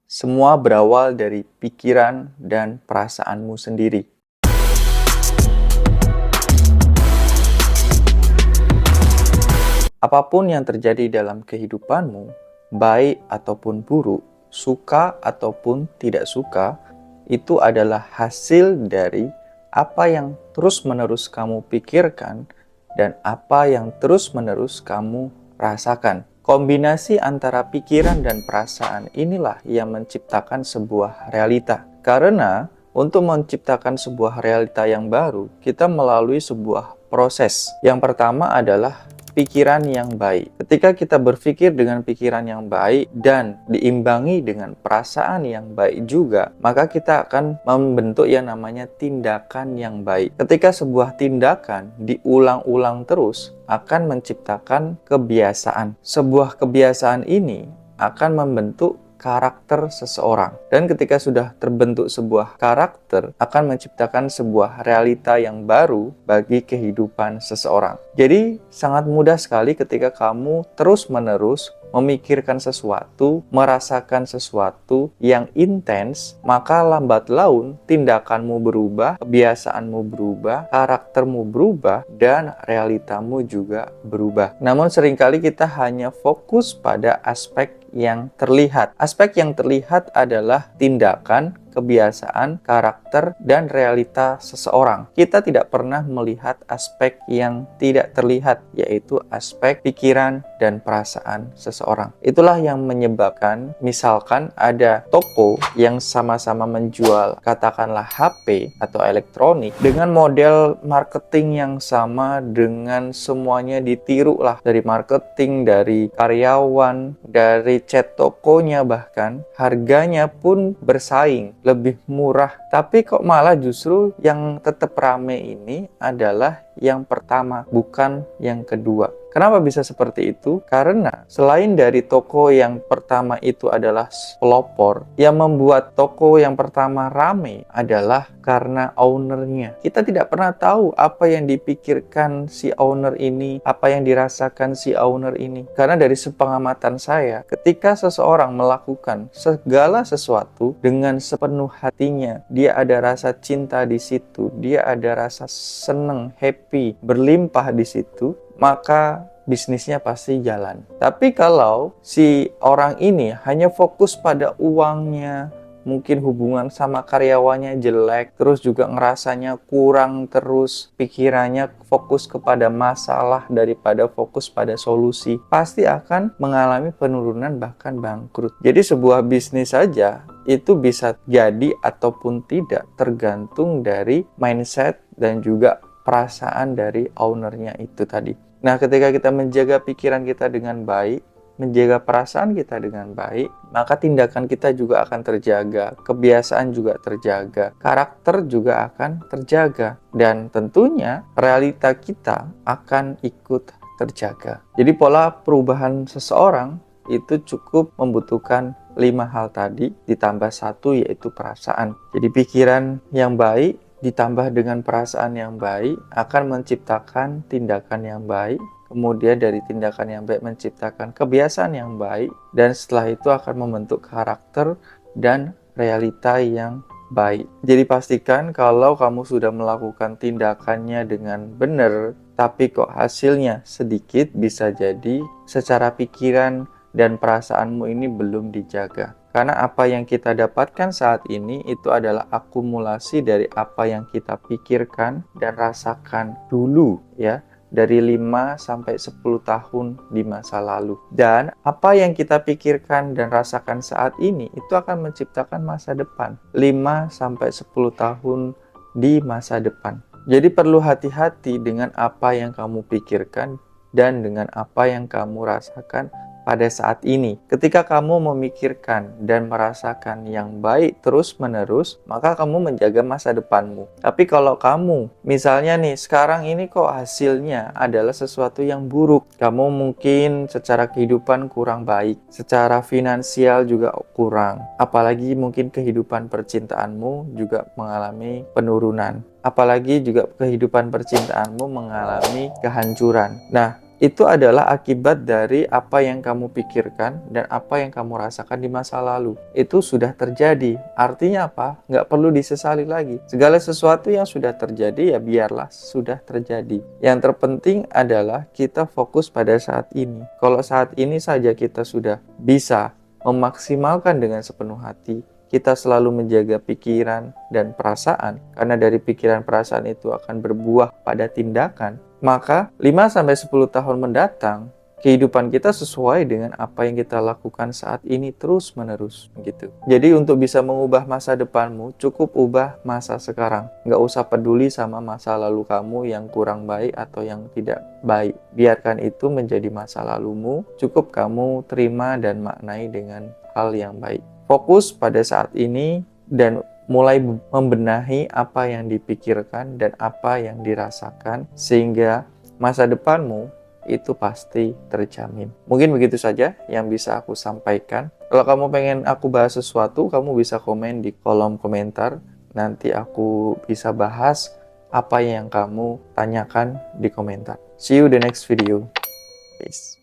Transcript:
Semua berawal dari pikiran dan perasaanmu sendiri. Apapun yang terjadi dalam kehidupanmu, baik ataupun buruk, suka ataupun tidak suka, itu adalah hasil dari apa yang terus-menerus kamu pikirkan dan apa yang terus-menerus kamu rasakan. Kombinasi antara pikiran dan perasaan inilah yang menciptakan sebuah realita. Karena untuk menciptakan sebuah realita yang baru, kita melalui sebuah proses. Yang pertama adalah pikiran yang baik. Ketika kita berpikir dengan pikiran yang baik dan diimbangi dengan perasaan yang baik juga, maka kita akan membentuk yang namanya tindakan yang baik. Ketika sebuah tindakan diulang-ulang terus, akan menciptakan kebiasaan. Sebuah kebiasaan ini akan membentuk karakter seseorang. Dan ketika sudah terbentuk sebuah karakter, akan menciptakan sebuah realita yang baru bagi kehidupan seseorang. Jadi, sangat mudah sekali ketika kamu terus-menerus memikirkan sesuatu, merasakan sesuatu yang intens, maka lambat laun tindakanmu berubah, kebiasaanmu berubah, karaktermu berubah, dan realitamu juga berubah. Namun seringkali kita hanya fokus pada aspek yang terlihat. Aspek yang terlihat adalah tindakan, kebiasaan, karakter, dan realita seseorang. Kita tidak pernah melihat aspek yang tidak terlihat, yaitu aspek pikiran dan perasaan seseorang. Itulah yang menyebabkan, misalkan ada toko yang sama-sama menjual katakanlah HP atau elektronik dengan model marketing yang sama, dengan semuanya ditiru lah, dari marketing, dari karyawan, dari cat tokonya, bahkan harganya pun bersaing lebih murah, tapi kok malah justru yang tetap rame ini adalah yang pertama, bukan yang kedua. Kenapa bisa seperti itu? Karena selain dari toko yang pertama itu adalah pelopor, yang membuat toko yang pertama rame adalah karena ownernya. Kita tidak pernah tahu apa yang dipikirkan si owner ini, apa yang dirasakan si owner ini. Karena dari sepengamatan saya, ketika seseorang melakukan segala sesuatu dengan sepenuh hatinya, dia ada rasa cinta di situ, dia ada rasa seneng, happy, berlimpah di situ, maka bisnisnya pasti jalan. Tapi kalau si orang ini hanya fokus pada uangnya, mungkin hubungan sama karyawannya jelek, terus juga ngerasanya kurang, terus pikirannya fokus kepada masalah daripada fokus pada solusi, pasti akan mengalami penurunan bahkan bangkrut. Jadi sebuah bisnis saja itu bisa jadi ataupun tidak, tergantung dari mindset dan juga perasaan dari ownernya itu tadi. Nah, ketika kita menjaga pikiran kita dengan baik, menjaga perasaan kita dengan baik, maka tindakan kita juga akan terjaga, kebiasaan juga terjaga, karakter juga akan terjaga, dan tentunya realita kita akan ikut terjaga. Jadi pola perubahan seseorang itu cukup membutuhkan 5 hal tadi, ditambah 1 yaitu perasaan. Jadi pikiran yang baik ditambah dengan perasaan yang baik akan menciptakan tindakan yang baik, kemudian dari tindakan yang baik menciptakan kebiasaan yang baik, dan setelah itu akan membentuk karakter dan realita yang baik. Jadi pastikan kalau kamu sudah melakukan tindakannya dengan benar, tapi kok hasilnya sedikit, bisa jadi secara pikiran dan perasaanmu ini belum dijaga. Karena apa yang kita dapatkan saat ini itu adalah akumulasi dari apa yang kita pikirkan dan rasakan dulu ya, dari 5 sampai 10 tahun di masa lalu. Dan apa yang kita pikirkan dan rasakan saat ini itu akan menciptakan masa depan 5 sampai 10 tahun di masa depan. Jadi perlu hati-hati dengan apa yang kamu pikirkan dan dengan apa yang kamu rasakan pada saat ini. Ketika kamu memikirkan dan merasakan yang baik terus-menerus, maka kamu menjaga masa depanmu. Tapi kalau kamu, misalnya nih, sekarang ini kok hasilnya adalah sesuatu yang buruk, kamu mungkin secara kehidupan kurang baik, secara finansial juga kurang, apalagi mungkin kehidupan percintaanmu juga mengalami penurunan, apalagi juga kehidupan percintaanmu mengalami kehancuran. Nah, itu adalah akibat dari apa yang kamu pikirkan dan apa yang kamu rasakan di masa lalu. Itu sudah terjadi. Artinya apa? Nggak perlu disesali lagi. Segala sesuatu yang sudah terjadi ya biarlah sudah terjadi. Yang terpenting adalah kita fokus pada saat ini. Kalau saat ini saja kita sudah bisa memaksimalkan dengan sepenuh hati, kita selalu menjaga pikiran dan perasaan, karena dari pikiran perasaan itu akan berbuah pada tindakan, maka 5-10 tahun mendatang, kehidupan kita sesuai dengan apa yang kita lakukan saat ini terus-menerus gitu. Jadi untuk bisa mengubah masa depanmu, cukup ubah masa sekarang. Nggak usah peduli sama masa lalu kamu yang kurang baik atau yang tidak baik. Biarkan itu menjadi masa lalumu, cukup kamu terima dan maknai dengan hal yang baik. Fokus pada saat ini dan mulai membenahi apa yang dipikirkan dan apa yang dirasakan, sehingga masa depanmu itu pasti terjamin. Mungkin begitu saja yang bisa aku sampaikan. Kalau kamu pengen aku bahas sesuatu, kamu bisa komen di kolom komentar. Nanti aku bisa bahas apa yang kamu tanyakan di komentar. See you the next video. Peace.